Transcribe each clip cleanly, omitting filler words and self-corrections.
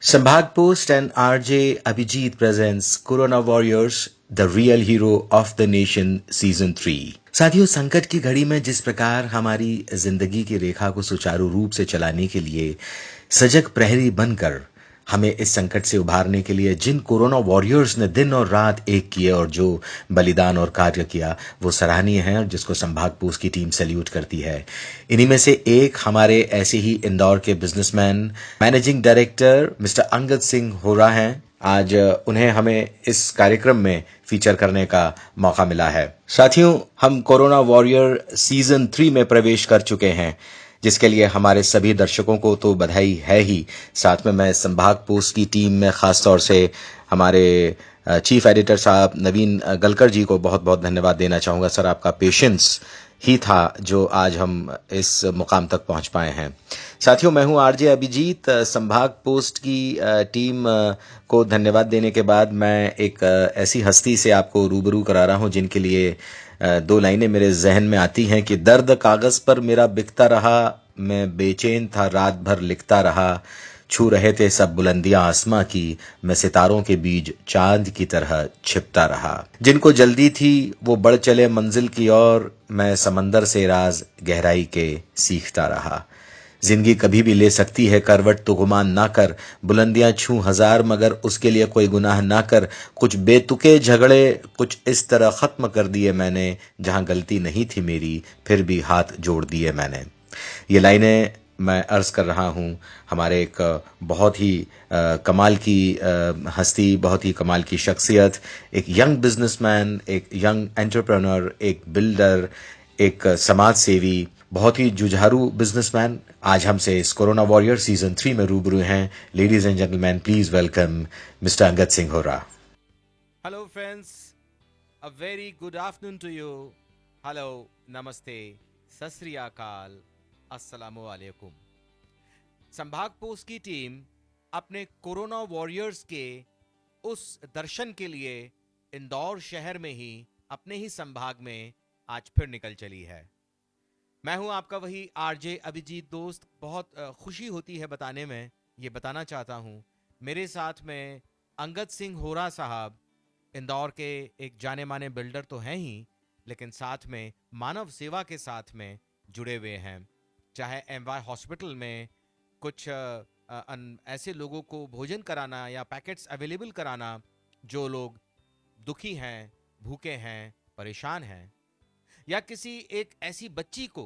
Sambhag Post and RJ Abhijit presents Corona Warriors, the real hero of the nation season 3। साथियों, संकट की घड़ी में जिस प्रकार हमारी जिंदगी की रेखा को सुचारू रूप से चलाने के लिए सजग प्रहरी बनकर हमें इस संकट से उभारने के लिए जिन कोरोना वॉरियर्स ने दिन और रात एक किए और जो बलिदान और कार्य किया, वो सराहनीय है और जिसको संभाग पोस्ट की टीम सैल्यूट करती है। इन्हीं में से एक हमारे ऐसे ही इंदौर के businessman, managing director mister Angad Singh होरा हैं। आज उन्हें हमें इस कार्यक्रम में फीचर करने का मौका मिला है। साथियों, हम कोरोना वॉरियर सीजन 3 में प्रवेश कर चुके हैं, जिसके लिए हमारे सभी दर्शकों को तो बधाई है ही, साथ में मैं संभाग पोस्ट की टीम में खास तौर से हमारे चीफ एडिटर साहब नवीन गलकर जी को बहुत बहुत धन्यवाद देना चाहूँगा। सर, आपका पेशेंस ही था जो आज हम इस मुकाम तक पहुंच पाए हैं। साथियों, मैं हूं आरजे अभिजीत। संभाग पोस्ट की टीम को धन्यवाद देने के बाद मैं एक ऐसी हस्ती से आपको रूबरू करा रहा हूं जिनके लिए दो लाइनें मेरे जहन में आती हैं कि दर्द कागज पर मेरा बिकता रहा, मैं बेचैन था रात भर लिखता रहा, छू रहे थे सब बुलंदियां आसमां की, मैं सितारों के बीच चांद की तरह छिपता रहा। जिनको जल्दी थी वो बढ़ चले मंजिल की ओर, मैं समंदर से राज गहराई के सीखता रहा। जिंदगी कभी भी ले सकती है करवट, तो गुमान ना कर, बुलंदियां छू हजार मगर उसके लिए कोई गुनाह ना कर। कुछ बेतुके झगड़े कुछ इस तरह खत्म कर दिए मैंने, जहां गलती नहीं थी मेरी फिर भी हाथ जोड़ दिए मैंने। ये लाइनें मैं अर्ज कर रहा हूँ हमारे एक बहुत ही कमाल की हस्ती, बहुत ही कमाल की शख्सियत, एक यंग बिजनेसमैन, एक यंग एंटरप्रेन्योर, एक बिल्डर, एक समाज सेवी, बहुत ही जुझारू बिजनेसमैन आज हमसे इस कोरोना वॉरियर सीजन 3 में रूबरू हैं। Ladies and gentleman, please welcome mister Angad Singh होरा। Hello, friends. A very good afternoon to you. Hello, Namaste, Sat Sri Akal, Assalamu Alaikum. संभाग पोस्ट की टीम अपने कोरोना वॉरियर्स के उस दर्शन के लिए इंदौर शहर में ही अपने ही संभाग में आज फिर निकल चली है। मैं हूं आपका वही आरजे अभिजीत दोस्त। बहुत खुशी होती है बताने में, ये बताना चाहता हूं मेरे साथ में अंगद सिंह होरा साहब इंदौर के एक जाने माने बिल्डर तो हैं ही, लेकिन साथ में मानव सेवा के साथ में जुड़े हुए हैं। चाहे एमवाई हॉस्पिटल में कुछ ऐसे लोगों को भोजन कराना या पैकेट्स अवेलेबल कराना जो लोग दुखी हैं, भूखे हैं, परेशान हैं, या किसी एक ऐसी बच्ची को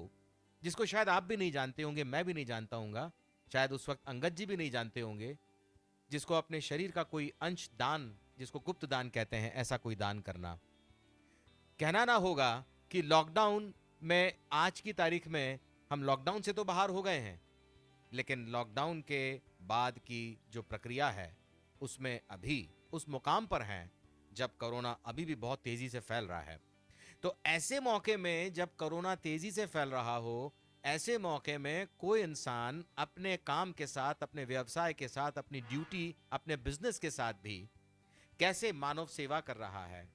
जिसको शायद आप भी नहीं जानते होंगे, मैं भी नहीं जानता हूँगा, शायद उस वक्त अंगद जी भी नहीं जानते होंगे, जिसको अपने शरीर का कोई अंश दान, जिसको गुप्त दान कहते हैं, ऐसा कोई दान करना। कहना ना होगा कि लॉकडाउन में आज की तारीख में हम लॉकडाउन से तो बाहर हो गए हैं, लेकिन लॉकडाउन के बाद की जो प्रक्रिया है उसमें अभी उस मुकाम पर हैं जब कोरोना अभी भी बहुत तेजी से फैल रहा है। तो ऐसे मौके में जब कोरोना तेजी से फैल रहा हो, ऐसे मौके में कोई इंसान अपने काम के साथ, अपने व्यवसाय के साथ, अपनी ड्यूटी, अपने बिजनेस के साथ भी कैसे मानव सेवा कर रहा है,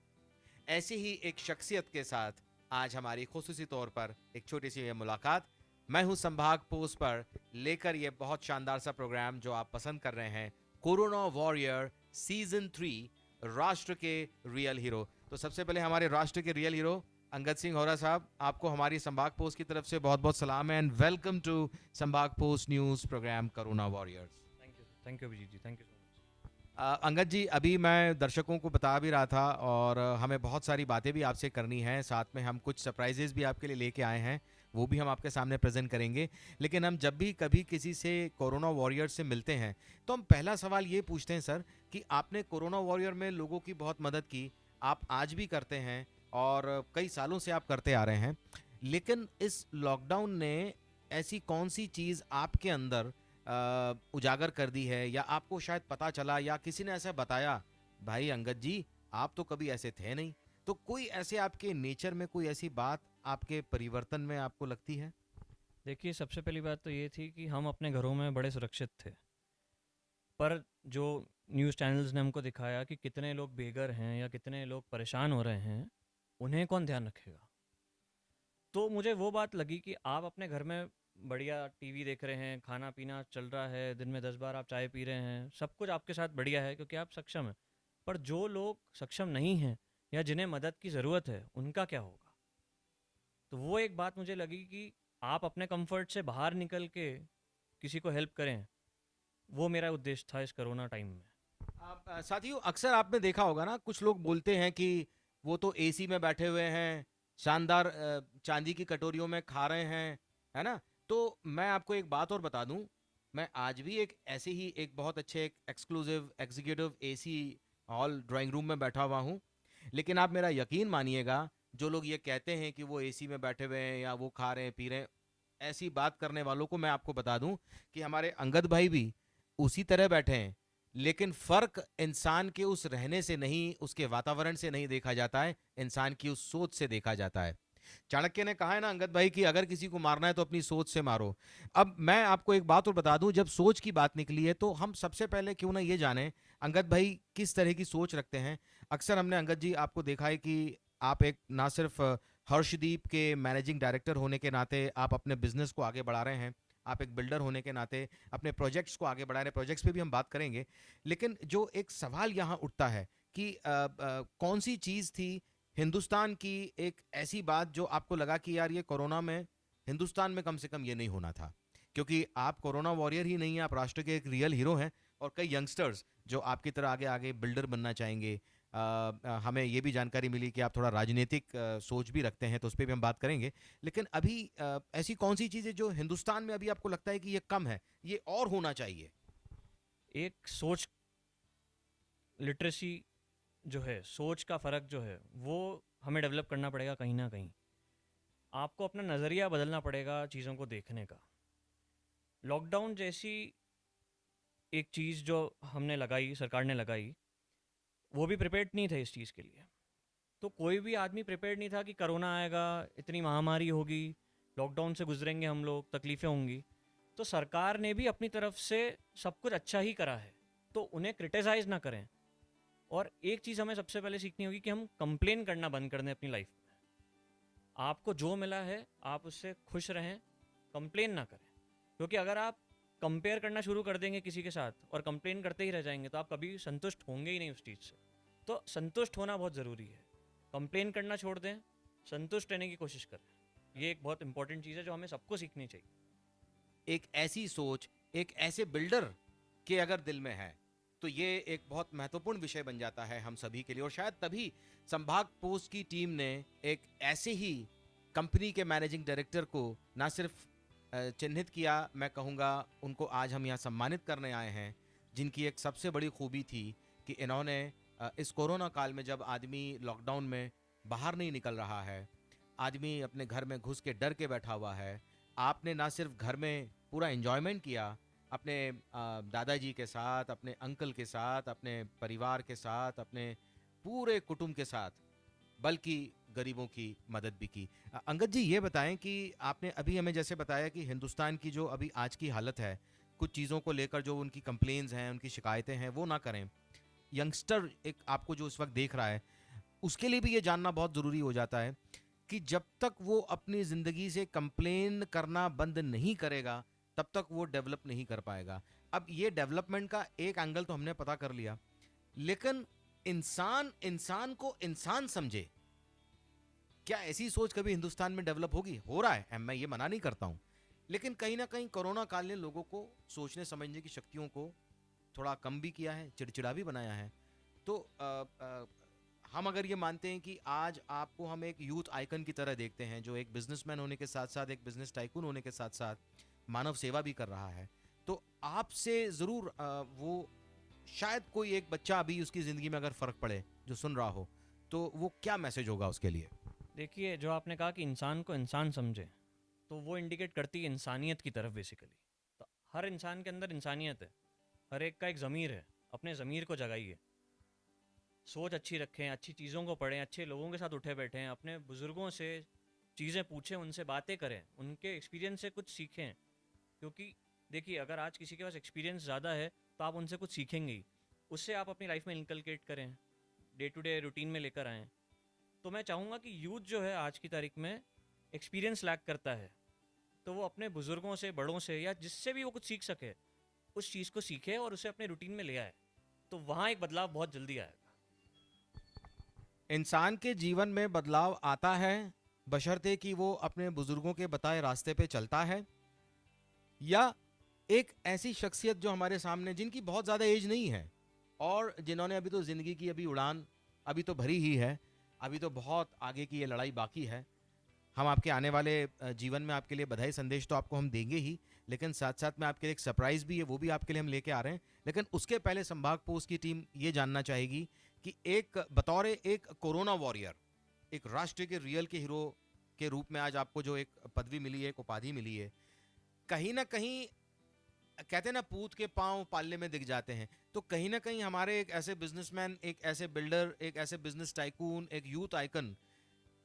ऐसी ही एक शख्सियत के साथ आज हमारी खुसूसी तौर पर एक छोटी सी ये मुलाकात। मैं हूं संभाग पोस्ट पर लेकर ये बहुत शानदार सा प्रोग्राम जो आप पसंद कर रहे हैं, कोरोना वॉरियर सीजन 3, राष्ट्र के रियल हीरो। तो सबसे पहले हमारे राष्ट्र के रियल हीरो अंगद सिंह होरा साहब, आपको हमारी संभाग पोस्ट की तरफ से बहुत बहुत सलाम है and welcome to Sambhag post news program corona warriors. Thank you Abhijeet ji, thank you so much. Angad ji, अभी मैं दर्शकों को बता भी रहा था और हमें बहुत सारी बातें भी आपसे करनी है, साथ में हम कुछ सरप्राइजेस भी आपके लिए लेके आए हैं, वो भी हम आपके सामने प्रेजेंट करेंगे। लेकिन हम जब भी कभी किसी से कोरोना वॉरियर से मिलते हैं तो हम पहला सवाल ये पूछते हैं सर कि आपने कोरोना वॉरियर में लोगों की बहुत मदद की, आप आज भी करते हैं और कई सालों से आप करते आ रहे हैं, लेकिन इस लॉकडाउन ने ऐसी कौन सी चीज़ आपके अंदर उजागर कर दी है, या आपको शायद पता चला या किसी ने ऐसा बताया, भाई अंगद जी आप तो कभी ऐसे थे नहीं, तो कोई ऐसे आपके नेचर में कोई ऐसी बात आपके परिवर्तन में आपको लगती है? देखिए, सबसे पहली बात तो ये थी कि हम अपने घरों में बड़े सुरक्षित थे, पर जो न्यूज़ चैनल्स ने हमको दिखाया कि कितने लोग बेघर हैं या कितने लोग परेशान हो रहे हैं, उन्हें कौन ध्यान रखेगा। तो मुझे वो बात लगी कि आप अपने घर में बढ़िया टीवी देख रहे हैं, खाना पीना चल रहा है, दिन में 10 बार आप चाय पी रहे हैं, सब कुछ आपके साथ बढ़िया है क्योंकि आप सक्षम हैं। पर जो लोग सक्षम नहीं हैं या जिन्हें मदद की ज़रूरत है, उनका क्या होगा? तो वो एक बात मुझे लगी कि आप अपने कंफर्ट से बाहर निकल के किसी को हेल्प करें, वो मेरा उद्देश्य था इस कोरोना टाइम में। साथियों, अक्सर आपने देखा होगा ना, कुछ लोग बोलते हैं कि वो तो एसी में बैठे हुए हैं, शानदार चांदी की कटोरियों में खा रहे हैं, है ना? तो मैं आपको एक बात और बता दूं, मैं आज भी एक ऐसे ही एक बहुत अच्छे एक exclusive executive AC hall drawing room में बैठा हुआ हूं। लेकिन आप मेरा यकीन मानिएगा, जो लोग ये कहते हैं कि वो एसी में बैठे हुए हैं या वो खा रहे हैं पी रहे हैं, ऐसी बात करने वालों को मैं आपको बता दूं कि हमारे अंगद भाई भी उसी तरह बैठे हैं। लेकिन फर्क इंसान के उस रहने से नहीं, उसके वातावरण से नहीं देखा जाता है, इंसान की उस सोच से देखा जाता है। चाणक्य ने कहा है ना अंगद भाई कि अगर किसी को मारना है तो अपनी सोच से मारो। अब मैं आपको एक बात और बता दूं, जब सोच की बात निकली है तो हम सबसे पहले क्यों ना ये जाने अंगद भाई किस तरह की सोच रखते हैं। अक्सर हमने अंगद जी आपको देखा है कि आप एक ना सिर्फ हर्षदीप के मैनेजिंग डायरेक्टर होने के नाते आप अपने बिजनेस को आगे बढ़ा रहे हैं, आप एक बिल्डर होने के नाते अपने प्रोजेक्ट्स को आगे बढ़ा रहे हैं। प्रोजेक्ट्स पे भी हम बात करेंगे, लेकिन जो एक सवाल यहाँ उठता है कि कौन सी चीज़ थी हिंदुस्तान की, एक ऐसी बात जो आपको लगा कि यार ये कोरोना में हिंदुस्तान में कम से कम ये नहीं होना था? क्योंकि आप कोरोना वॉरियर ही नहीं है, आप राष्ट्र के एक रियल हीरो हैं। और कई यंगस्टर्स जो आपकी तरह आगे आगे बिल्डर बनना चाहेंगे। हमें ये भी जानकारी मिली कि आप थोड़ा राजनीतिक सोच भी रखते हैं, तो उस पर भी हम बात करेंगे। लेकिन अभी ऐसी कौन सी चीज़ है जो हिंदुस्तान में अभी आपको लगता है कि ये कम है, ये और होना चाहिए? एक सोच, लिटरेसी जो है, सोच का फ़र्क जो है, वो हमें डेवलप करना पड़ेगा कहीं ना कहीं। आपको अपना नज़रिया बदलना पड़ेगा चीज़ों को देखने का। लॉकडाउन जैसी एक चीज़ जो हमने लगाई, सरकार ने लगाई, वो भी प्रिपेयर्ड नहीं थे इस चीज़ के लिए। तो कोई भी आदमी प्रिपेयर्ड नहीं था कि कोरोना आएगा, इतनी महामारी होगी, लॉकडाउन से गुजरेंगे हम लोग, तकलीफ़ें होंगी। तो सरकार ने भी अपनी तरफ से सब कुछ अच्छा ही करा है, तो उन्हें क्रिटिसाइज़ ना करें। और एक चीज़ हमें सबसे पहले सीखनी होगी कि हम कंप्लेन करना बंद कर दें अपनी लाइफ में। आपको जो मिला है आप उससे खुश रहें, कंप्लेन ना करें। क्योंकि अगर आप कंपेयर करना शुरू कर देंगे किसी के साथ और कंप्लेन करते ही रह जाएंगे तो आप कभी संतुष्ट होंगे ही नहीं उस चीज़ से। तो संतुष्ट होना बहुत ज़रूरी है। कंप्लेन करना छोड़ दें, संतुष्ट रहने की कोशिश करें। ये एक बहुत इंपॉर्टेंट चीज़ है जो हमें सबको सीखनी चाहिए। एक ऐसी सोच एक ऐसे बिल्डर के अगर दिल में है, तो ये एक बहुत महत्वपूर्ण विषय बन जाता है हम सभी के लिए। और शायद तभी संभाग पोस्ट की टीम ने एक ऐसे ही कंपनी के मैनेजिंग डायरेक्टर को ना सिर्फ चिन्हित किया, मैं कहूँगा उनको आज हम यहाँ सम्मानित करने आए हैं, जिनकी एक सबसे बड़ी खूबी थी कि इन्होंने इस कोरोना काल में, जब आदमी लॉकडाउन में बाहर नहीं निकल रहा है, आदमी अपने घर में घुस के डर के बैठा हुआ है, आपने ना सिर्फ घर में पूरा एंजॉयमेंट किया अपने दादाजी के साथ, अपने अंकल के साथ, अपने परिवार के साथ, अपने पूरे कुटुंब के साथ, बल्कि गरीबों की मदद भी की। अंगद जी, ये बताएं कि आपने अभी हमें जैसे बताया कि हिंदुस्तान की जो अभी आज की हालत है, कुछ चीज़ों को लेकर जो उनकी कंप्लेन्स हैं, उनकी शिकायतें हैं, वो ना करें। यंगस्टर एक आपको जो इस वक्त देख रहा है, उसके लिए भी ये जानना बहुत ज़रूरी हो जाता है कि जब तक वो अपनी ज़िंदगी से कंप्लेन करना बंद नहीं करेगा, तब तक वो डेवलप नहीं कर पाएगा। अब ये डेवलपमेंट का एक एंगल तो हमने पता कर लिया, लेकिन इंसान इंसान को इंसान समझे, क्या ऐसी सोच कभी हिंदुस्तान में डेवलप होगी? हो रहा है, मैं ये मना नहीं करता हूँ, लेकिन कहीं ना कहीं कोरोना काल ने लोगों को सोचने समझने की शक्तियों को थोड़ा कम भी किया है, चिड़चिड़ा भी बनाया है। तो हम अगर ये मानते हैं कि आज आपको हम एक यूथ आइकन की तरह देखते हैं, जो एक बिजनेसमैन होने के साथ साथ, एक बिजनेस टाइकून होने के साथ साथ मानव सेवा भी कर रहा है, तो आपसे ज़रूर वो शायद कोई एक बच्चा अभी उसकी ज़िंदगी में अगर फ़र्क पड़े जो सुन रहा हो, तो वो क्या मैसेज होगा उसके लिए? देखिए, जो आपने कहा कि इंसान को इंसान समझे, तो वो इंडिकेट करती है इंसानियत की तरफ बेसिकली। तो हर इंसान के अंदर इंसानियत है, हर एक का एक ज़मीर है। अपने ज़मीर को जगाइए, सोच अच्छी रखें, अच्छी चीज़ों को पढ़ें, अच्छे लोगों के साथ उठे बैठें, अपने बुज़ुर्गों से चीज़ें पूछें, उनसे बातें करें, उनके एक्सपीरियंस से कुछ सीखें। क्योंकि देखिए, अगर आज किसी के पास एक्सपीरियंस ज़्यादा है तो आप उनसे कुछ सीखेंगे ही, उससे आप अपनी लाइफ में इनकलकेट करें, डे टू डे रूटीन में लेकर आएँ। तो मैं चाहूँगा कि यूथ जो है आज की तारीख में एक्सपीरियंस लैक करता है, तो वो अपने बुजुर्गों से, बड़ों से या जिससे भी वो कुछ सीख सके, उस चीज़ को सीखे और उसे अपने रूटीन में ले आए, तो वहाँ एक बदलाव बहुत जल्दी आएगा। इंसान के जीवन में बदलाव आता है बशर्ते कि वो अपने बुजुर्गों के बताए रास्ते पे चलता है, या एक ऐसी शख्सियत जो हमारे सामने, जिनकी बहुत ज़्यादा एज नहीं है और जिन्होंने अभी तो ज़िंदगी की अभी उड़ान अभी तो भरी ही है, अभी तो बहुत आगे की ये लड़ाई बाकी है। हम आपके आने वाले जीवन में आपके लिए बधाई संदेश तो आपको हम देंगे ही, लेकिन साथ साथ में आपके लिए एक सरप्राइज भी है, वो भी आपके लिए हम लेके आ रहे हैं। लेकिन उसके पहले संभाग पोस्ट की टीम ये जानना चाहेगी कि एक बतौर एक कोरोना वॉरियर, एक राष्ट्र के रियल के हीरो के रूप में आज आपको जो एक पदवी मिली है, एक उपाधि मिली है, कहीं ना कहीं कहते हैं ना पूत के पांव पालने में दिख जाते हैं, तो कहीं ना कहीं हमारे एक ऐसे बिजनेसमैन, एक ऐसे बिल्डर, एक ऐसे बिजनेस टाइकून, एक यूथ आइकन,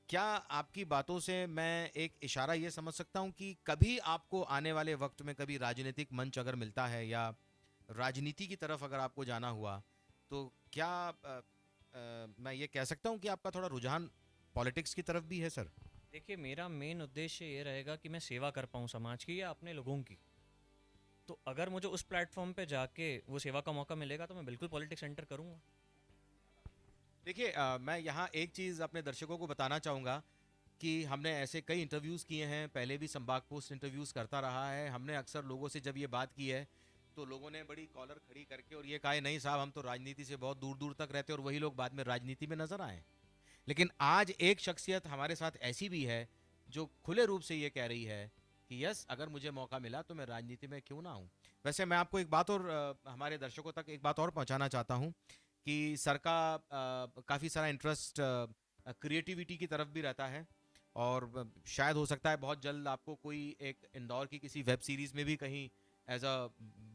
क्या आपकी बातों से मैं एक इशारा ये समझ सकता हूँ कि कभी आपको आने वाले वक्त में कभी राजनीतिक मंच अगर मिलता है या राजनीति की तरफ अगर आपको जाना हुआ, तो क्या मैं ये कह सकता हूँ कि आपका थोड़ा रुझान पॉलिटिक्स की तरफ भी है सर? देखिए, मेरा मेन उद्देश्य ये रहेगा कि मैं सेवा कर पाऊँ समाज की या अपने लोगों की। तो अगर मुझे उस प्लेटफॉर्म पे जाके वो सेवा का मौका मिलेगा तो मैं बिल्कुल पॉलिटिक्स एंटर करूँगा। देखिए, मैं यहाँ एक चीज़ अपने दर्शकों को बताना चाहूँगा कि हमने ऐसे कई इंटरव्यूज़ किए हैं, पहले भी संभाग पोस्ट इंटरव्यूज़ करता रहा है। हमने अक्सर लोगों से जब ये बात की है तो लोगों ने बड़ी कॉलर खड़ी करके और ये कहा है, नहीं साहब हम तो राजनीति से बहुत दूर दूर तक रहते हैं, और वही लोग बाद में राजनीति में नजर आए। लेकिन आज एक शख्सियत हमारे साथ ऐसी भी है जो खुले रूप से ये कह रही है कि यस, अगर मुझे मौका मिला तो मैं राजनीति में क्यों ना हूँ। वैसे मैं आपको एक बात और हमारे दर्शकों तक एक बात और पहुँचाना चाहता हूँ कि सर का काफ़ी सारा इंटरेस्ट क्रिएटिविटी की तरफ भी रहता है, और शायद हो सकता है बहुत जल्द आपको कोई एक इंदौर की किसी वेब सीरीज़ में भी कहीं एज अ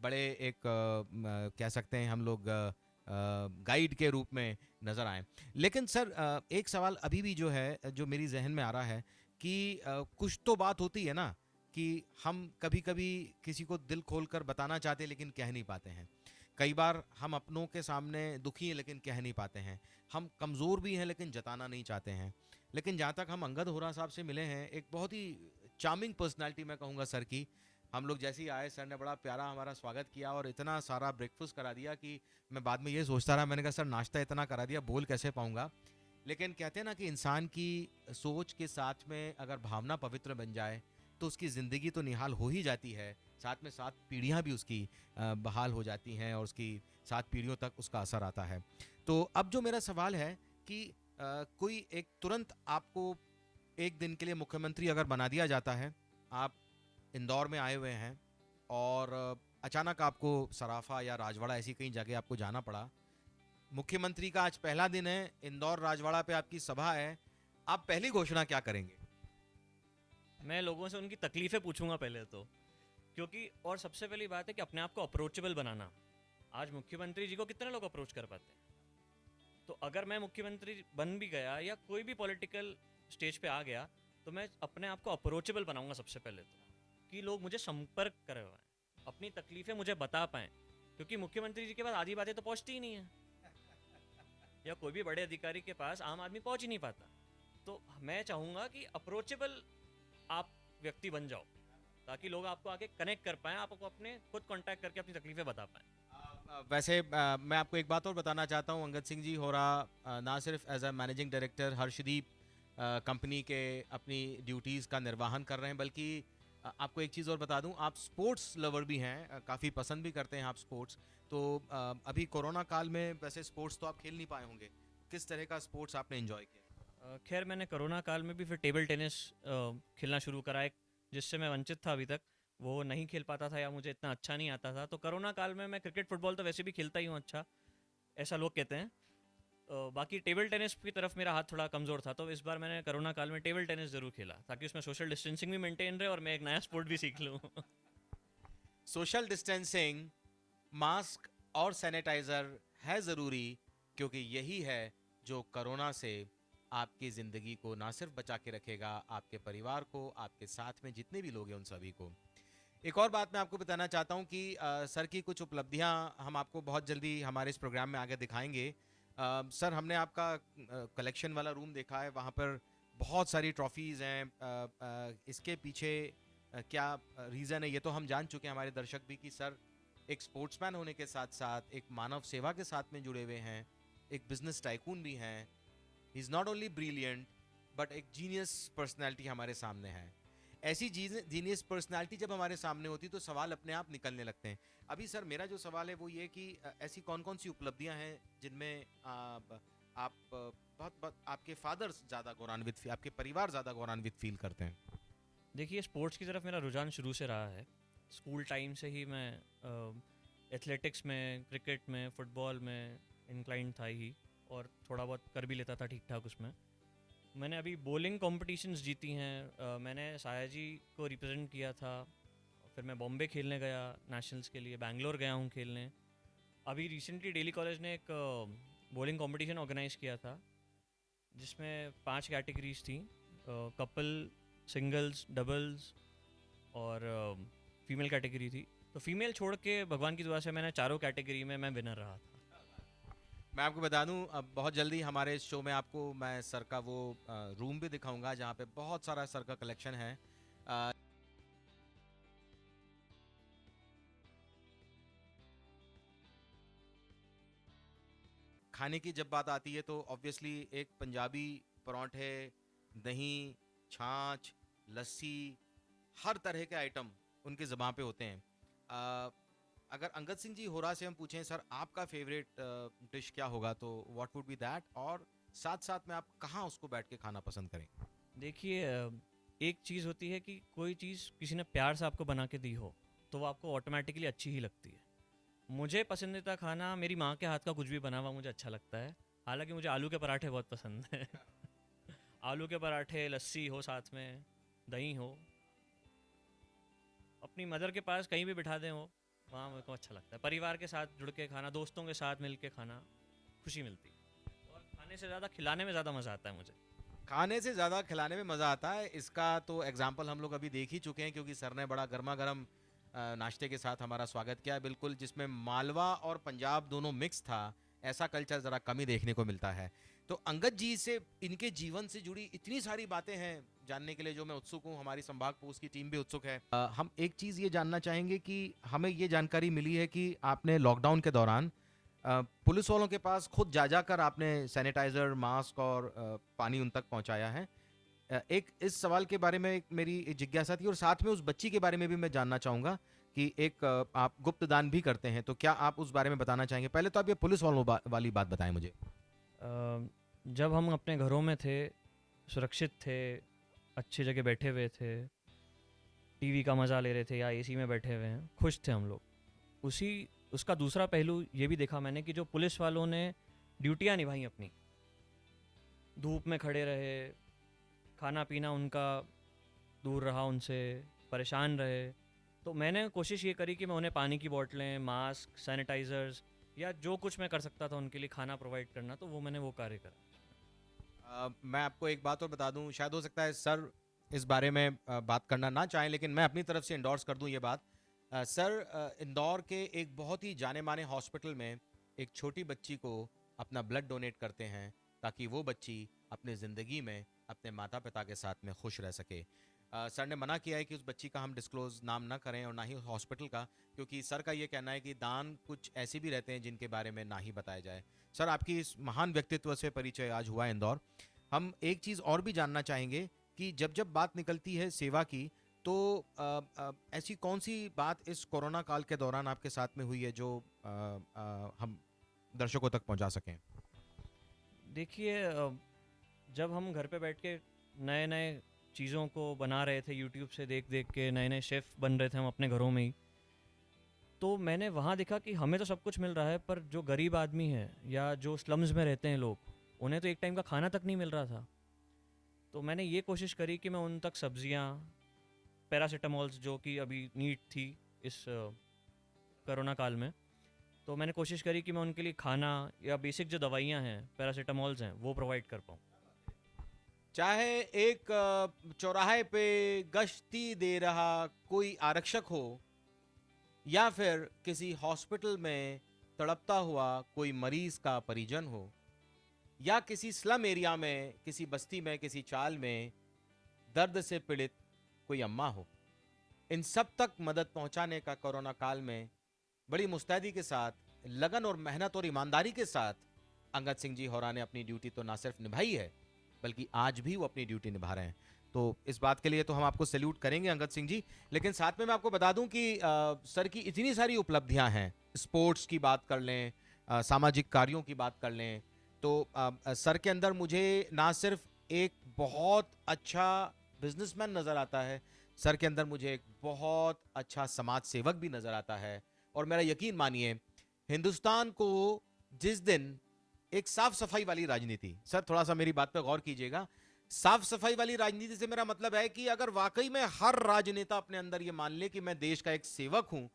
बड़े एक कह सकते हैं हम लोग गाइड के रूप में नज़र आए। लेकिन सर, एक सवाल अभी भी जो है, जो मेरी जहन में आ रहा है कि कुछ तो बात होती है ना कि हम कभी कभी किसी को दिल खोल कर बताना चाहते हैं लेकिन कह नहीं पाते हैं। कई बार हम अपनों के सामने दुखी हैं लेकिन कह नहीं पाते हैं। हम कमज़ोर भी हैं लेकिन जताना नहीं चाहते हैं। लेकिन जहाँ तक हम अंगद होरा साहब से मिले हैं, एक बहुत ही चार्मिंग पर्सनालिटी मैं कहूँगा सर की। हम लोग जैसे ही आए, सर ने बड़ा प्यारा हमारा स्वागत किया और इतना सारा ब्रेकफास्ट करा दिया कि मैं बाद में ये सोचता रहा, मैंने कहा सर नाश्ता इतना करा दिया, बोल कैसे पाऊँगा। लेकिन कहते हैं ना कि इंसान की सोच के साथ में अगर भावना पवित्र बन जाए तो उसकी ज़िंदगी तो निहाल हो ही जाती है, साथ में 7 पीढ़ियाँ भी उसकी बहाल हो जाती हैं और उसकी 7 पीढ़ियों तक उसका असर आता है। तो अब जो मेरा सवाल है कि कोई एक तुरंत आपको एक दिन के लिए मुख्यमंत्री अगर बना दिया जाता है, आप इंदौर में आए हुए हैं और अचानक आपको सराफा या राजवाड़ा ऐसी कई जगह आपको जाना पड़ा, मुख्यमंत्री का आज पहला दिन है, इंदौर राजवाड़ा पे आपकी सभा है, आप पहली घोषणा क्या करेंगे? मैं लोगों से उनकी तकलीफ़ें पूछूंगा पहले तो, क्योंकि और सबसे पहली बात है कि अपने आप को अप्रोचेबल बनाना। आज मुख्यमंत्री जी को कितने लोग अप्रोच कर पाते हैं? तो अगर मैं मुख्यमंत्री बन भी गया या कोई भी पॉलिटिकल स्टेज पे आ गया, तो मैं अपने आप को अप्रोचेबल बनाऊंगा सबसे पहले तो, कि लोग मुझे संपर्क कर पाएँ, अपनी तकलीफ़ें मुझे बता पाएँ, क्योंकि मुख्यमंत्री जी के पास आधी बातें तो पहुँचती ही नहीं है, या कोई भी बड़े अधिकारी के पास आम आदमी पहुँच ही नहीं पाता। तो मैं चाहूँगा कि अप्रोचेबल आप व्यक्ति बन जाओ, ताकि लोग आपको आके कनेक्ट कर पाएँ, आपको अपने खुद कांटेक्ट करके अपनी तकलीफ़ें बता पाएँ। वैसे मैं आपको एक बात और बताना चाहता हूँ, अंगद सिंह जी होरा ना सिर्फ as a managing director Harshdeep company के अपनी ड्यूटीज़ का निर्वहन कर रहे हैं, बल्कि आपको एक चीज़ और बता दूं, आप स्पोर्ट्स लवर भी हैं, काफ़ी पसंद भी करते हैं आप स्पोर्ट्स। तो अभी कोरोना काल में वैसे स्पोर्ट्स तो आप खेल नहीं पाए होंगे, किस तरह का स्पोर्ट्स आपने एंजॉय किया? खैर, मैंने कोरोना काल में भी फिर टेबल टेनिस खेलना शुरू करा, एक जिससे मैं वंचित था अभी तक, वो नहीं खेल पाता था या मुझे इतना अच्छा नहीं आता था। तो कोरोना काल में मैं क्रिकेट फुटबॉल तो वैसे भी खेलता ही हूँ अच्छा, ऐसा लोग कहते हैं। बाकी टेबल टेनिस की तरफ मेरा हाथ थोड़ा कमज़ोर था, तो इस बार मैंने कोरोना काल में टेबल टेनिस ज़रूर खेला, ताकि उसमें सोशल डिस्टेंसिंग भी मेंटेन रहे और मैं एक नया स्पोर्ट भी सीख लूँ। सोशल डिस्टेंसिंग, मास्क और सैनिटाइज़र है ज़रूरी, क्योंकि यही है जो कोरोना से आपकी ज़िंदगी को ना सिर्फ बचा के रखेगा, आपके परिवार को, आपके साथ में जितने भी लोग हैं उन सभी को। एक और बात मैं आपको बताना चाहता हूँ कि सर की कुछ उपलब्धियाँ हम आपको बहुत जल्दी हमारे इस प्रोग्राम में आगे दिखाएंगे। सर, हमने आपका कलेक्शन वाला रूम देखा है, वहाँ पर बहुत सारी ट्रॉफीज़ हैं। इसके पीछे क्या रीज़न है, ये तो हम जान चुके हैं, हमारे दर्शक भी, कि सर एक स्पोर्ट्समैन होने के साथ साथ एक मानव सेवा के साथ में जुड़े हुए हैं, एक बिजनेस टाइकून भी हैं। He is not only brilliant but एक जीनियस पर्सनैलिटी हमारे सामने है। ऐसी जीनियस पर्सनैलिटी जब हमारे सामने होती तो सवाल अपने आप निकलने लगते हैं। अभी सर मेरा जो सवाल है वो ये कि ऐसी कौन कौन सी उपलब्धियां हैं जिनमें आप बहुत आपके फादर ज़्यादा गौरवान्वित, आपके परिवार ज़्यादा गौरवान्वित फील करते हैं? देखिए, स्पोर्ट्स की तरफ मेरा रुझान शुरू से रहा है। स्कूल टाइम से ही मैं एथलेटिक्स में, क्रिकेट में, फुटबॉल में इंक्लाइंड था ही, और थोड़ा बहुत कर भी लेता था ठीक ठाक उसमें। मैंने अभी बॉलिंग कॉम्पिटिशन्स जीती हैं। मैंने सायाजी को रिप्रेजेंट किया था। फिर मैं बॉम्बे खेलने गया नेशनल्स के लिए, बैंगलोर गया हूँ खेलने। अभी रिसेंटली डेली कॉलेज ने एक बॉलिंग कंपटीशन ऑर्गेनाइज किया था जिसमें 5 कैटेगरीज थी, कपल, सिंगल्स, डबल्स और फीमेल कैटेगरी थी। तो फीमेल छोड़ के भगवान की दुआ से मैंने चारों कैटेगरी में मैं विनर रहा था। मैं आपको बता दूं, अब बहुत जल्दी हमारे इस शो में आपको मैं सर का वो रूम भी दिखाऊंगा जहाँ पे बहुत सारा सर का कलेक्शन है। अ, खाने की जब बात आती है तो ऑब्वियसली एक पंजाबी परांठे, दही, छाछ, लस्सी, हर तरह के आइटम उनके ज़बान पे होते हैं। अगर अंगद सिंह जी होरा से हम पूछें सर आपका फेवरेट डिश क्या होगा, तो व्हाट वुड बी दैट, और साथ साथ में आप कहाँ उसको बैठ के खाना पसंद करें? देखिए, एक चीज़ होती है कि कोई चीज़ किसी ने प्यार से आपको बना के दी हो तो वो आपको ऑटोमेटिकली अच्छी ही लगती है। मुझे पसंदीदा खाना मेरी माँ के हाथ का कुछ भी बना हुआ मुझे अच्छा लगता है। हालांकि मुझे आलू के पराठे बहुत पसंद हैं। आलू के पराठे, लस्सी हो साथ में, दही हो, अपनी मदर के पास कहीं भी बिठा दें हो, वहाँ मेरे को अच्छा लगता है। परिवार के साथ जुड़ के खाना, दोस्तों के साथ मिल के खाना, खुशी मिलती है। और खाने से ज़्यादा खिलाने में ज़्यादा मज़ा आता है मुझे। खाने से ज़्यादा खिलाने में मज़ा आता है, इसका तो एग्जाम्पल हम लोग अभी देख ही चुके हैं, क्योंकि सर ने बड़ा गर्मा गर्म नाश्ते के साथ हमारा स्वागत किया, बिल्कुल जिसमें मालवा और पंजाब दोनों मिक्स था। ऐसा कल्चर ज़रा कम ही देखने को मिलता है। तो अंगद जी से, इनके जीवन से जुड़ी इतनी सारी बातें हैं जानने के लिए जो मैं उत्सुक हूँ, हमारी संभाग पोस्ट की टीम भी उत्सुक है। हम एक चीज़ ये जानना चाहेंगे कि हमें ये जानकारी मिली है कि आपने लॉकडाउन के दौरान पुलिस वालों के पास खुद जा जाकर आपने सैनिटाइजर, मास्क और पानी उन तक पहुंचाया है। एक इस सवाल के बारे में एक मेरी एक जिज्ञासा थी, और साथ में उस बच्ची के बारे में भी मैं जानना चाहूंगा कि एक आप गुप्त दान भी करते हैं, तो क्या आप उस बारे में बताना चाहेंगे? पहले तो आप ये पुलिस वालों वाली बात बताएं मुझे। जब हम अपने घरों में थे, सुरक्षित थे, अच्छी जगह बैठे हुए थे, टीवी का मज़ा ले रहे थे या एसी में बैठे हुए हैं, खुश थे हम लोग। उसी उसका दूसरा पहलू ये भी देखा मैंने कि जो पुलिस वालों ने ड्यूटियाँ निभाई अपनी, धूप में खड़े रहे, खाना पीना उनका दूर रहा उनसे, परेशान रहे, तो मैंने कोशिश ये करी कि मैं उन्हें पानी की बोतलें, मास्क, सैनिटाइज़र्स या जो कुछ मैं कर सकता था उनके लिए खाना प्रोवाइड करना, तो वो मैंने वो कार्य करा। मैं आपको एक बात और बता दूं, शायद हो सकता है सर इस बारे में बात करना ना चाहें, लेकिन मैं अपनी तरफ से इंडोर्स कर दूं ये बात। सर इंदौर के एक बहुत ही जाने माने हॉस्पिटल में एक छोटी बच्ची को अपना ब्लड डोनेट करते हैं ताकि वो बच्ची अपने ज़िंदगी में अपने माता पिता के साथ में खुश रह सके। सर ने मना किया है कि उस बच्ची का हम डिस्क्लोज नाम ना करें और ना ही हॉस्पिटल का, क्योंकि सर का ये कहना है कि दान कुछ ऐसे भी रहते हैं जिनके बारे में ना ही बताया जाए। सर आपकी इस महान व्यक्तित्व से परिचय आज हुआ इंदौर। हम एक चीज़ और भी जानना चाहेंगे कि जब जब बात निकलती है सेवा की, तो ऐसी कौन सी बात इस कोरोना काल के दौरान आपके साथ में हुई है जो हम दर्शकों तक पहुंचा सकें? देखिए, जब हम घर पे बैठ के नए नए चीज़ों को बना रहे थे, यूट्यूब से देख देख के नए नए शेफ़ बन रहे थे हम अपने घरों में ही, तो मैंने वहाँ देखा कि हमें तो सब कुछ मिल रहा है, पर जो गरीब आदमी है या जो स्लम्स में रहते हैं लोग, उन्हें तो एक टाइम का खाना तक नहीं मिल रहा था। तो मैंने ये कोशिश करी कि मैं उन तक सब्जियाँ, पैरासीटामॉल्स जो कि अभी नीड थी इस कोरोना काल में, तो मैंने कोशिश करी कि मैं उनके लिए खाना या बेसिक जो दवाइयाँ हैं, पैरासीटामॉल्स हैं, वो प्रोवाइड कर पाऊँ। चाहे एक चौराहे पे गश्ती दे रहा कोई आरक्षक हो, या फिर किसी हॉस्पिटल में तड़पता हुआ कोई मरीज का परिजन हो, या किसी स्लम एरिया में, किसी बस्ती में, किसी चाल में दर्द से पीड़ित कोई अम्मा हो, इन सब तक मदद पहुंचाने का कोरोना काल में बड़ी मुस्तैदी के साथ, लगन और मेहनत और ईमानदारी के साथ अंगद सिंह जी होरा ने अपनी ड्यूटी तो ना सिर्फ निभाई है, बल्कि आज भी वो अपनी ड्यूटी निभा रहे हैं। तो इस बात के लिए तो हम आपको सैल्यूट करेंगे अंगद सिंह जी। लेकिन साथ में मैं आपको बता दूं कि सर की इतनी सारी उपलब्धियां हैं, स्पोर्ट्स की बात कर लें, सामाजिक कार्यों की बात कर लें, तो सर के अंदर मुझे ना सिर्फ एक बहुत अच्छा बिजनेसमैन नज़र आता है, सर के अंदर मुझे एक बहुत अच्छा समाज सेवक भी नज़र आता है। और मेरा यकीन मानिए, हिंदुस्तान को जिस दिन एक साफ सफाई वाली राजनीति, सर थोड़ा सा मेरी बात पे गौर कीजिएगा, साफ सफाई वाली राजनीति से मेरा मतलब है कि अगर वाकई में हर राजनेता अपने अंदर ये मान ले कि मैं देश का एक सेवक हूं,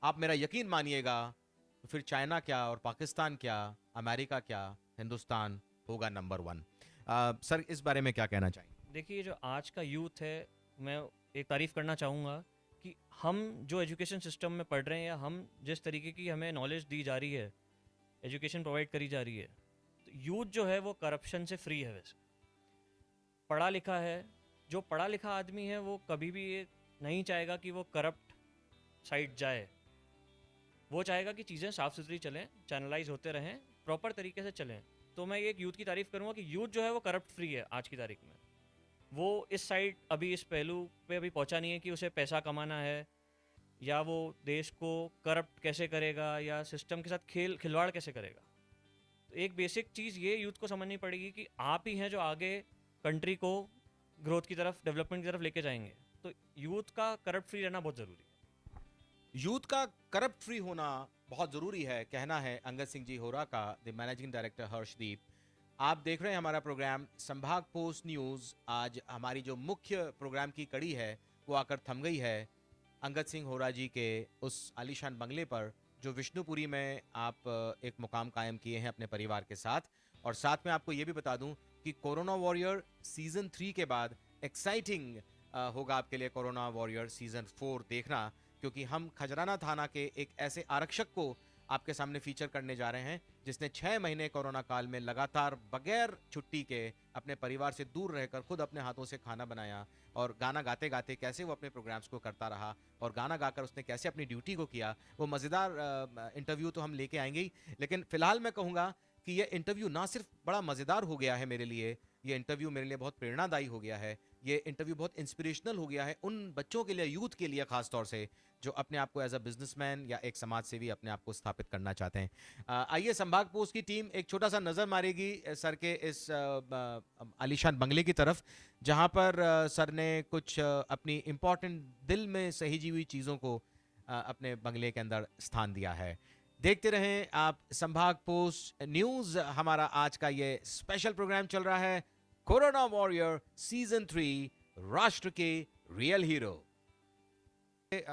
आप मेरा यकीन मानिएगा, तो फिर चाइना क्या और पाकिस्तान क्या, अमेरिका क्या, हिंदुस्तान होगा नंबर वन। सर इस बारे में क्या कहना चाहिए? देखिए, जो आज का यूथ है, मैं एक तारीफ़ करना चाहूँगा कि हम जो एजुकेशन सिस्टम में पढ़ रहे हैं, या हम जिस तरीके की हमें नॉलेज दी जा रही है, एजुकेशन प्रोवाइड करी जा रही है, तो यूथ जो है वो करप्शन से फ्री है। वैसे पढ़ा लिखा है, जो पढ़ा लिखा आदमी है वो कभी भी ये नहीं चाहेगा कि वो करप्ट साइड जाए। वो चाहेगा कि चीज़ें साफ़ सुथरी चलें, चैनलाइज होते रहें, प्रॉपर तरीके से चलें। तो मैं ये एक यूथ की तारीफ़ करूँगा कि यूथ जो है वो करप्ट फ्री है आज की तारीख में। वो इस साइड अभी इस पहलू पे अभी पहुंचा नहीं है कि उसे पैसा कमाना है, या वो देश को करप्ट कैसे करेगा, या सिस्टम के साथ खिलवाड़ कैसे करेगा। तो एक बेसिक चीज़ ये यूथ को समझनी पड़ेगी कि आप ही हैं जो आगे कंट्री को ग्रोथ की तरफ, डेवलपमेंट की तरफ लेके जाएंगे। तो यूथ का करप्ट फ्री रहना बहुत ज़रूरी है। यूथ का करप्ट फ्री होना बहुत जरूरी है, कहना है अंगद सिंह जी होरा का, द मैनेजिंग डायरेक्टर हर्षदीप। आप देख रहे हैं हमारा प्रोग्राम संभाग पोस्ट न्यूज़। आज हमारी जो मुख्य प्रोग्राम की कड़ी है वो आकर थम गई है अंगद सिंह होरा जी के उस आलीशान बंगले पर, जो विष्णुपुरी में आप एक मुकाम कायम किए हैं अपने परिवार के साथ। और साथ में आपको ये भी बता दूं कि कोरोना वॉरियर सीजन 3 के बाद एक्साइटिंग होगा आपके लिए कोरोना वॉरियर सीजन 4 देखना, क्योंकि हम खजराना थाना के एक ऐसे आरक्षक को आपके सामने फीचर करने जा रहे हैं जिसने 6 महीने कोरोना काल में लगातार बगैर छुट्टी के अपने परिवार से दूर रहकर खुद अपने हाथों से खाना बनाया, और गाना गाते गाते कैसे वो अपने प्रोग्राम्स को करता रहा, और गाना गाकर उसने कैसे अपनी ड्यूटी को किया। वो मज़ेदार इंटरव्यू तो हम लेके आएंगे ही, लेकिन फिलहाल मैं कहूँगा कि ये इंटरव्यू ना सिर्फ बड़ा मज़ेदार हो गया है मेरे लिए, ये इंटरव्यू मेरे लिए बहुत प्रेरणादायी हो गया है, ये इंटरव्यू बहुत इंस्पिरेशनल हो गया है उन बच्चों के लिए, यूथ के लिए खास तौर से, जो अपने आप को एज अ बिजनेसमैन या एक समाज सेवी अपने आप को स्थापित करना चाहते हैं। आइए संभाग पोस्ट की टीम एक छोटा सा नज़र मारेगी सर के इस आलीशान बंगले की तरफ, जहां पर सर ने कुछ अपनी इम्पोर्टेंट दिल में सहेजी हुई चीज़ों को अपने बंगले के अंदर स्थान दिया है। देखते रहें आप संभाग पोस्ट न्यूज़। हमारा आज का ये स्पेशल प्रोग्राम चल रहा है कोरोना वॉरियर सीजन 3, राष्ट्र के रियल हीरो।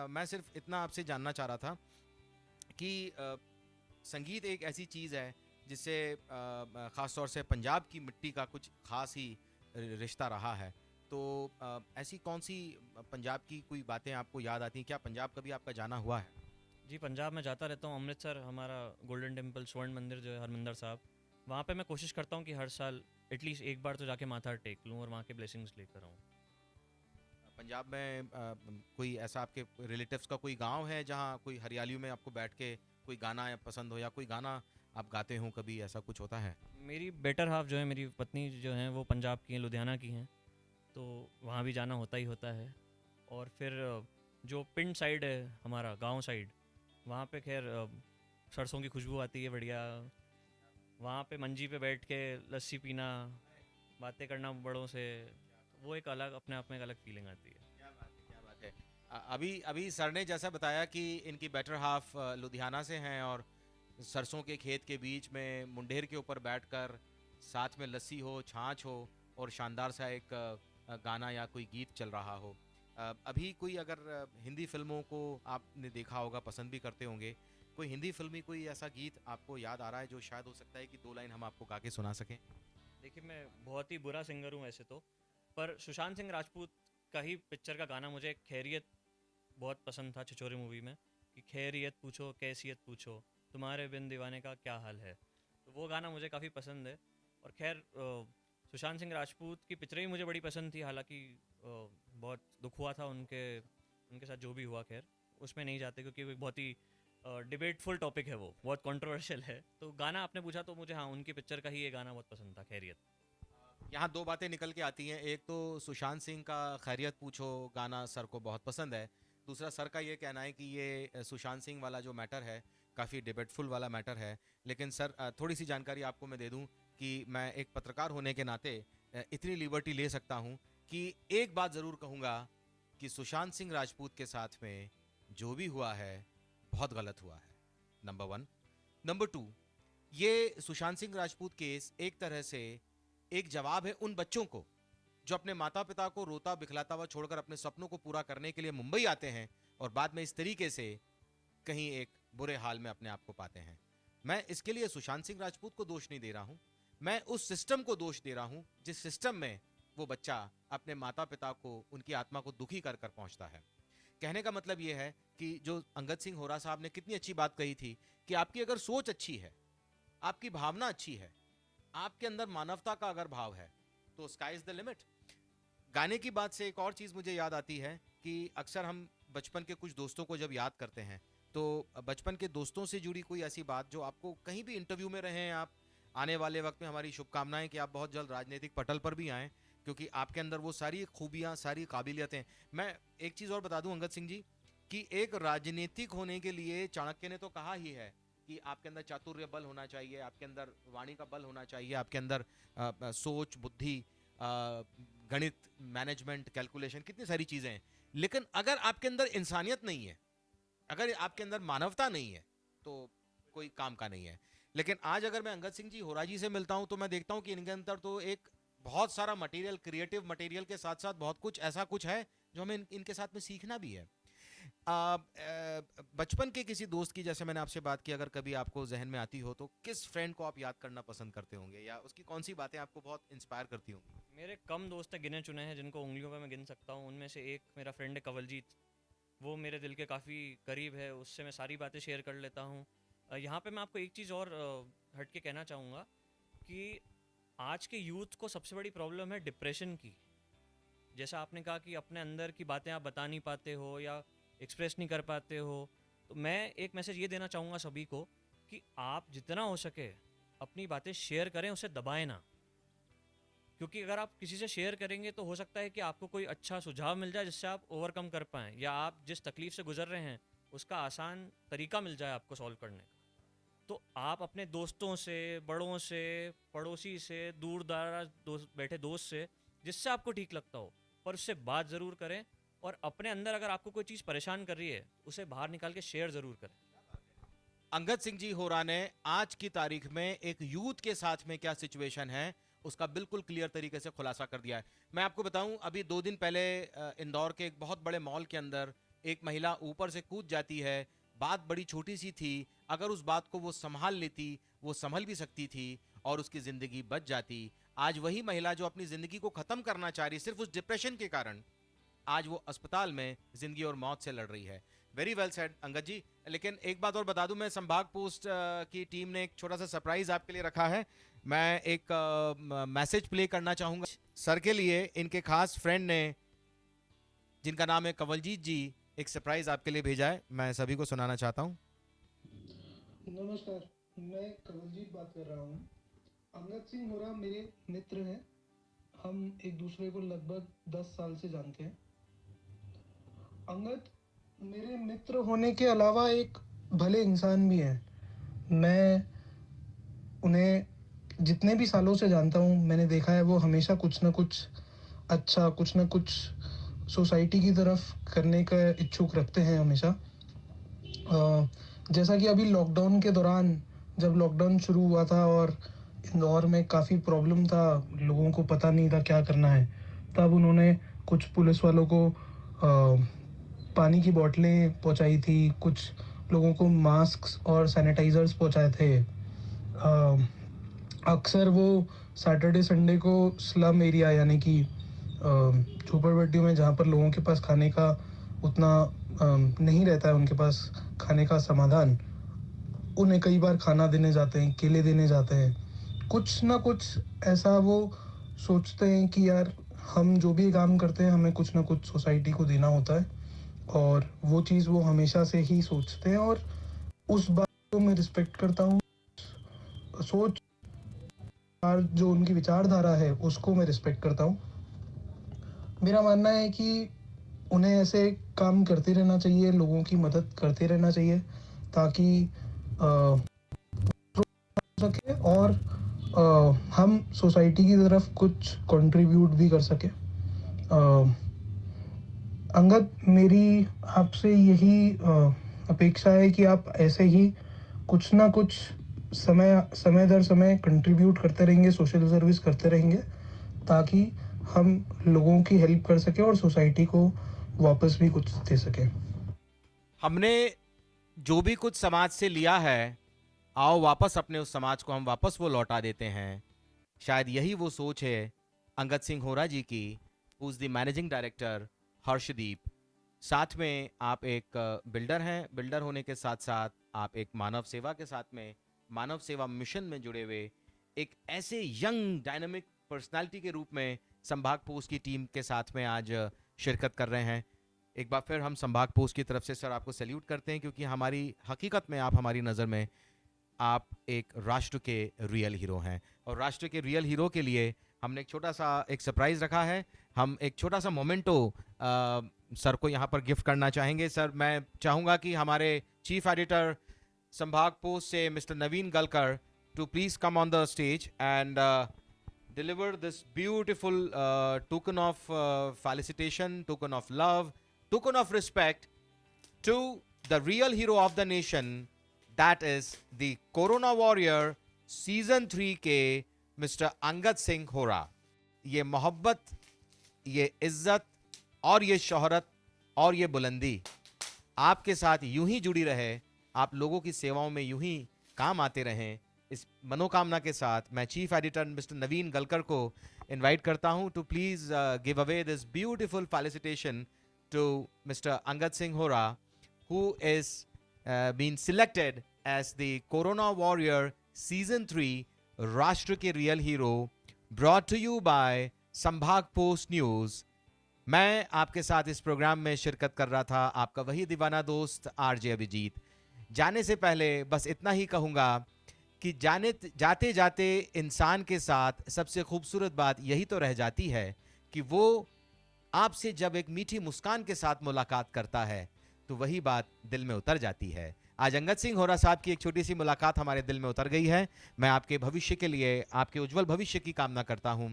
मैं सिर्फ इतना आपसे जानना चाह रहा था कि संगीत एक ऐसी चीज़ है जिससे ख़ास तौर से पंजाब की मिट्टी का कुछ ख़ास ही रिश्ता रहा है। तो ऐसी कौन सी पंजाब की कोई बातें आपको याद आती हैं? क्या पंजाब कभी आपका जाना हुआ है? जी, पंजाब में जाता रहता हूँ। अमृतसर हमारा गोल्डन टेम्पल, स्वर्ण मंदिर जो है हरमिंदर साहब, वहाँ पे मैं कोशिश करता हूँ कि हर साल एटलीस्ट एक बार तो जाके माथा टेक लूँ और वहाँ के ब्लेसिंग्स लेकर आऊँ। पंजाब में कोई ऐसा आपके रिलेटिव्स का कोई गांव है जहां कोई हरियाली में आपको बैठ के कोई गाना पसंद हो, या कोई गाना आप गाते हो, कभी ऐसा कुछ होता है? मेरी बेटर हाफ जो है, मेरी पत्नी जो है, वो पंजाब की हैं, लुधियाना की हैं, तो वहाँ भी जाना होता ही होता है। और फिर जो पिंड साइड है हमारा गांव साइड, वहाँ पे खैर सरसों की खुशबू आती है बढ़िया। वहाँ पे मंजी पे बैठ के लस्सी पीना, बातें करना बड़ों से, वो एक अलग, अपने आप में एक अलग फीलिंग आती है। क्या बात है, क्या बात है। अभी अभी सर ने जैसा बताया कि इनकी बेटर हाफ लुधियाना से हैं, और सरसों के खेत के बीच में मुंडेर के ऊपर बैठकर साथ में लस्सी हो, छाछ हो, और शानदार सा एक गाना या कोई गीत चल रहा हो। अभी कोई अगर हिंदी फिल्मों को आपने देखा होगा, पसंद भी करते होंगे, कोई हिंदी फिल्मी कोई ऐसा गीत आपको याद आ रहा है जो शायद हो सकता है कि 2 लाइन हम आपको गा के सुना सकें? देखिए, मैं बहुत ही बुरा सिंगर हूँ वैसे तो, पर सुशांत सिंह राजपूत का ही पिक्चर का गाना मुझे खैरियत बहुत पसंद था, छिछोरे मूवी में, कि खैरियत पूछो कैसियत पूछो, तुम्हारे बिन दीवाने का क्या हाल है। तो वो गाना मुझे काफ़ी पसंद है। और खैर सुशांत सिंह राजपूत की पिक्चरें भी मुझे बड़ी पसंद थी, हालांकि बहुत दुख हुआ था उनके उनके साथ जो भी हुआ, खैर उसमें नहीं जाते क्योंकि वो बहुत ही डिबेटफुल टॉपिक है, वो बहुत कंट्रोवर्शियल है। तो गाना आपने पूछा तो मुझे हाँ उनकी पिक्चर का ही ये गाना बहुत पसंद था, खैरियत। यहाँ दो बातें निकल के आती हैं। एक तो सुशांत सिंह का खैरियत पूछो गाना सर को बहुत पसंद है। दूसरा सर का ये कहना है कि ये सुशांत सिंह वाला जो मैटर है काफ़ी डिबेटफुल वाला मैटर है। लेकिन सर थोड़ी सी जानकारी आपको मैं दे दूं कि मैं एक पत्रकार होने के नाते इतनी लिबर्टी ले सकता हूं कि एक बात ज़रूर कहूँगा कि सुशांत सिंह राजपूत के साथ में जो भी हुआ है बहुत गलत हुआ है, नंबर वन। नंबर टू, ये सुशांत सिंह राजपूत केस एक तरह से एक जवाब है उन बच्चों को जो अपने माता पिता को रोता बिखलाता हुआ छोड़कर अपने सपनों को पूरा करने के लिए मुंबई आते हैं और बाद में इस तरीके से कहीं एक बुरे हाल में अपने आप को पाते हैं। मैं इसके लिए सुशांत सिंह राजपूत को दोष नहीं दे रहा हूं, मैं उस सिस्टम को दोष दे रहा हूं जिस सिस्टम में वो बच्चा अपने माता पिता को, उनकी आत्मा को दुखी कर कर पहुंचता है। कहने का मतलब ये है कि जो अंगद सिंह होरा साहब ने कितनी अच्छी बात कही थी कि आपकी अगर सोच अच्छी है, आपकी भावना अच्छी है, आपके अंदर मानवता का अगर भाव है तो स्काई इज द लिमिट। गाने की बात से एक और चीज़ मुझे याद आती है कि अक्सर हम बचपन के कुछ दोस्तों को जब याद करते हैं तो बचपन के दोस्तों से जुड़ी कोई ऐसी बात जो आपको कहीं भी इंटरव्यू में रहे हैं आप, आने वाले वक्त में हमारी शुभकामनाएं कि आप बहुत जल्द राजनीतिक पटल पर भी आएँ क्योंकि आपके अंदर वो सारी खूबियाँ, सारी काबिलियतें। मैं एक चीज़ और बता दूं अंगद सिंह जी कि एक राजनीतिक होने के लिए चाणक्य ने तो कहा ही है कि आपके अंदर चातुर्य बल होना चाहिए, आपके अंदर वाणी का बल होना चाहिए, आपके अंदर सोच, बुद्धि, गणित, मैनेजमेंट, कैलकुलेशन, कितनी सारी चीज़ें हैं। लेकिन अगर आपके अंदर इंसानियत नहीं है, अगर आपके अंदर मानवता नहीं है तो कोई काम का नहीं है। लेकिन आज अगर मैं अंगद सिंह जी होरा जी से मिलता हूं तो मैं देखता हूं कि इनके अंदर तो एक बहुत सारा मटेरियल, क्रिएटिव मटेरियल के साथ साथ बहुत कुछ ऐसा कुछ है जो हमें इनके साथ में सीखना भी है। बचपन के किसी दोस्त की, जैसे मैंने आपसे बात की, अगर कभी आपको जहन में आती हो तो किस फ्रेंड को आप याद करना पसंद करते होंगे या उसकी कौन सी बातें आपको बहुत इंस्पायर करती होंगी? मेरे कम दोस्त हैं, गिने चुने हैं, जिनको उंगलियों पे मैं गिन सकता हूँ। उनमें से एक मेरा फ्रेंड है कवलजीत, वो मेरे दिल के काफ़ी करीब है, उससे मैं सारी बातें शेयर कर लेता हूँ। यहाँ पे मैं आपको एक चीज़ और हट के कहना चाहूँगा कि आज के यूथ को सबसे बड़ी प्रॉब्लम है डिप्रेशन की। जैसा आपने कहा कि अपने अंदर की बातें आप बता नहीं पाते हो या एक्सप्रेस नहीं कर पाते हो, तो मैं एक मैसेज ये देना चाहूँगा सभी को कि आप जितना हो सके अपनी बातें शेयर करें, उसे दबाएं ना। क्योंकि अगर आप किसी से शेयर करेंगे तो हो सकता है कि आपको कोई अच्छा सुझाव मिल जाए जिससे आप ओवरकम कर पाएँ, या आप जिस तकलीफ़ से गुजर रहे हैं उसका आसान तरीका मिल जाए आपको सॉल्व करने का। तो आप अपने दोस्तों से, बड़ों से, पड़ोसी से, दूर दराज बैठे दोस्त से, जिससे आपको ठीक लगता हो, पर उससे बात ज़रूर करें। और अपने अंदर अगर आपको कोई चीज़ परेशान कर रही है उसे बाहर निकाल के शेयर ज़रूर करें। अंगद सिंह जी होरा ने आज की तारीख में एक यूथ के साथ में क्या सिचुएशन है उसका बिल्कुल क्लियर तरीके से खुलासा कर दिया है। मैं आपको बताऊं, अभी 2 दिन पहले इंदौर के एक बहुत बड़े मॉल के अंदर एक महिला ऊपर से कूद जाती है। बात बड़ी छोटी सी थी, अगर उस बात को वो संभाल लेती, वो संभल भी सकती थी और उसकी ज़िंदगी बच जाती। आज वही महिला जो अपनी ज़िंदगी को ख़त्म करना चाह रही सिर्फ उस डिप्रेशन के कारण, आज वो अस्पताल में जिंदगी और मौत से लड़ रही है। वेरी वेल सेड अंगद जी। लेकिन एक बात और बता दूं, मैं संभाग पोस्ट की टीम ने एक छोटा सा सरप्राइज आपके लिए रखा है। मैं एक मैसेज प्ले करना चाहूंगा सर के लिए। इनके खास फ्रेंड ने, जिनका नाम है कवलजीत जी, एक सरप्राइज आपके लिए भेजा है, मैं सभी को सुनाना चाहता हूँ। नमस्कार, मैं कवलजीत बात कर रहा हूँ। अंगद सिंह होरा मेरे मित्र हैं। हम एक दूसरे को लगभग 10 साल से जानते हैं। अंगद मेरे मित्र होने के अलावा एक भले इंसान भी हैं। मैं उन्हें जितने भी सालों से जानता हूँ, मैंने देखा है वो हमेशा कुछ ना कुछ अच्छा, कुछ ना कुछ सोसाइटी की तरफ करने का इच्छुक रखते हैं हमेशा। जैसा कि अभी लॉकडाउन के दौरान, जब लॉकडाउन शुरू हुआ था और इंदौर में काफ़ी प्रॉब्लम था, लोगों को पता नहीं था क्या करना है, तब उन्होंने कुछ पुलिस वालों को पानी की बोतलें पहुंचाई थी, कुछ लोगों को मास्क और सैनिटाइजर्स पहुंचाए थे। अक्सर वो सैटरडे संडे को स्लम एरिया, यानी कि झोपड़पट्टियों में जहाँ पर लोगों के पास खाने का उतना नहीं रहता है, उनके पास खाने का समाधान, उन्हें कई बार खाना देने जाते हैं, केले देने जाते हैं। कुछ ना कुछ ऐसा वो सोचते हैं कि यार हम जो भी काम करते हैं हमें कुछ ना कुछ सोसाइटी को देना होता है। और वो चीज़ वो हमेशा से ही सोचते हैं और उस बात को मैं रिस्पेक्ट करता हूँ। सोच और जो उनकी विचारधारा है उसको मैं रिस्पेक्ट करता हूँ। मेरा मानना है कि उन्हें ऐसे काम करते रहना चाहिए, लोगों की मदद करते रहना चाहिए ताकि हो सके और हम सोसाइटी की तरफ कुछ कंट्रीब्यूट भी कर सकें। अंगद, मेरी आपसे यही अपेक्षा है कि आप ऐसे ही कुछ ना कुछ समय दर समय कंट्रीब्यूट करते रहेंगे, सोशल सर्विस करते रहेंगे ताकि हम लोगों की हेल्प कर सकें और सोसाइटी को वापस भी कुछ दे सकें। हमने जो भी कुछ समाज से लिया है, आओ वापस अपने उस समाज को हम वापस वो लौटा देते हैं। शायद यही वो सोच है अंगद सिंह होरा जी की, who is the managing director Harshdeep. साथ में आप एक बिल्डर हैं, बिल्डर होने के साथ साथ आप एक मानव सेवा के साथ में मानव सेवा मिशन में जुड़े हुए एक ऐसे यंग डायनामिक पर्सनालिटी के रूप में संभाग पोस्ट की टीम के साथ में आज शिरकत कर रहे हैं। एक बार फिर हम संभाग पोस्ट की तरफ से सर आपको सैल्यूट करते हैं, क्योंकि हमारी हकीकत में आप हमारी नज़र में आप एक राष्ट्र के रियल हीरो हैं। और राष्ट्र के रियल हीरो के लिए हमने एक छोटा सा एक सरप्राइज रखा है। हम एक छोटा सा मोमेंटो सर को यहाँ पर गिफ्ट करना चाहेंगे। सर, मैं चाहूँगा कि हमारे चीफ एडिटर संभाग पोस्ट से mister Naveen Galkar to please come on the stage and deliver this beautiful token of felicitation, token of love, token of respect to the real hero of the nation, that is the Corona Warrior Season 3 के Mr. Angad Singh होरा। ये मोहब्बत, ये इज्जत और ये शोहरत और ये बुलंदी आपके साथ यूं ही जुड़ी रहे, आप लोगों की सेवाओं में यूं ही काम आते रहें। इस मनोकामना के साथ मैं chief editor mister Naveen Galkar को इनवाइट करता हूं to please give away this beautiful felicitation to mister Angad Singh Hora, who is been selected as the Corona Warrior Season 3 राष्ट्र के real hero, brought to you by संभाग पोस्ट न्यूज। मैं आपके साथ इस प्रोग्राम में शिरकत कर रहा था, आपका वही दीवाना दोस्त आरजे अभिजीत। जाने से पहले बस इतना ही कहूँगा कि जाते जाते इंसान के साथ सबसे खूबसूरत बात यही तो रह जाती है कि वो आपसे जब एक मीठी मुस्कान के साथ मुलाकात करता है तो वही बात दिल में उतर जाती है। आज अंगद सिंह होरा साहब की एक छोटी सी मुलाकात हमारे दिल में उतर गई है। मैं आपके भविष्य के लिए, आपके उज्जवल भविष्य की कामना करता हूं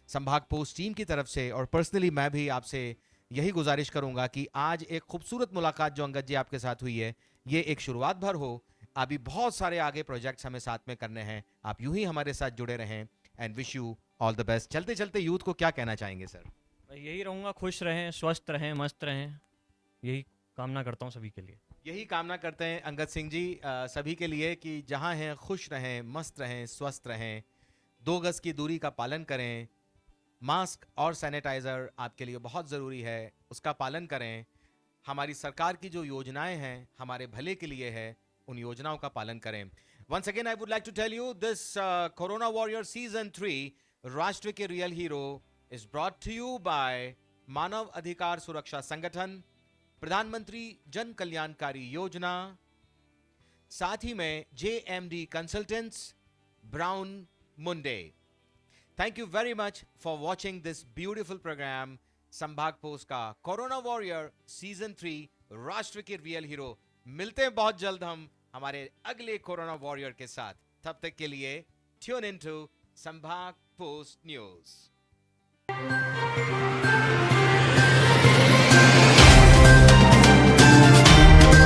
संभाग पोस्ट टीम की तरफ से, और पर्सनली मैं भी आपसे यही गुजारिश करूंगा कि आज एक खूबसूरत मुलाकात जो अंगद जी आपके साथ हुई है, ये एक शुरुआत भर हो। अभी बहुत सारे आगे प्रोजेक्ट्स हमें साथ में करने हैं। आप यूं ही हमारे साथ जुड़े रहें and wish you all the best. चलते चलते यूथ को क्या कहना चाहेंगे सर? मैं यही रहूँगा, खुश रहें, स्वस्थ रहें, मस्त रहें, यही कामना करता हूँ सभी के लिए। यही कामना करते हैं अंगद सिंह जी सभी के लिए कि जहां हैं खुश रहें, मस्त रहें, स्वस्थ रहें, 2 गज की दूरी का पालन करें, मास्क और सैनिटाइजर आपके लिए बहुत ज़रूरी है, उसका पालन करें। हमारी सरकार की जो योजनाएं हैं हमारे भले के लिए है, उन योजनाओं का पालन करें। Once again I would like to tell you this corona warrior season 3 राष्ट्र के real hero is brought to you by Manav Adhikar Suraksha संगठन, प्रधानमंत्री जन कल्याणकारी योजना, साथ ही में JMD consultants, Brown Munde. Thank you very much for watching this beautiful program संभाग पोस्ट का कोरोना वॉरियर सीजन 3 राष्ट्र के रियल हीरो। मिलते हैं बहुत जल्द हम हमारे अगले कोरोना वॉरियर के साथ। तब तक के लिए tune in to Sambhag post news.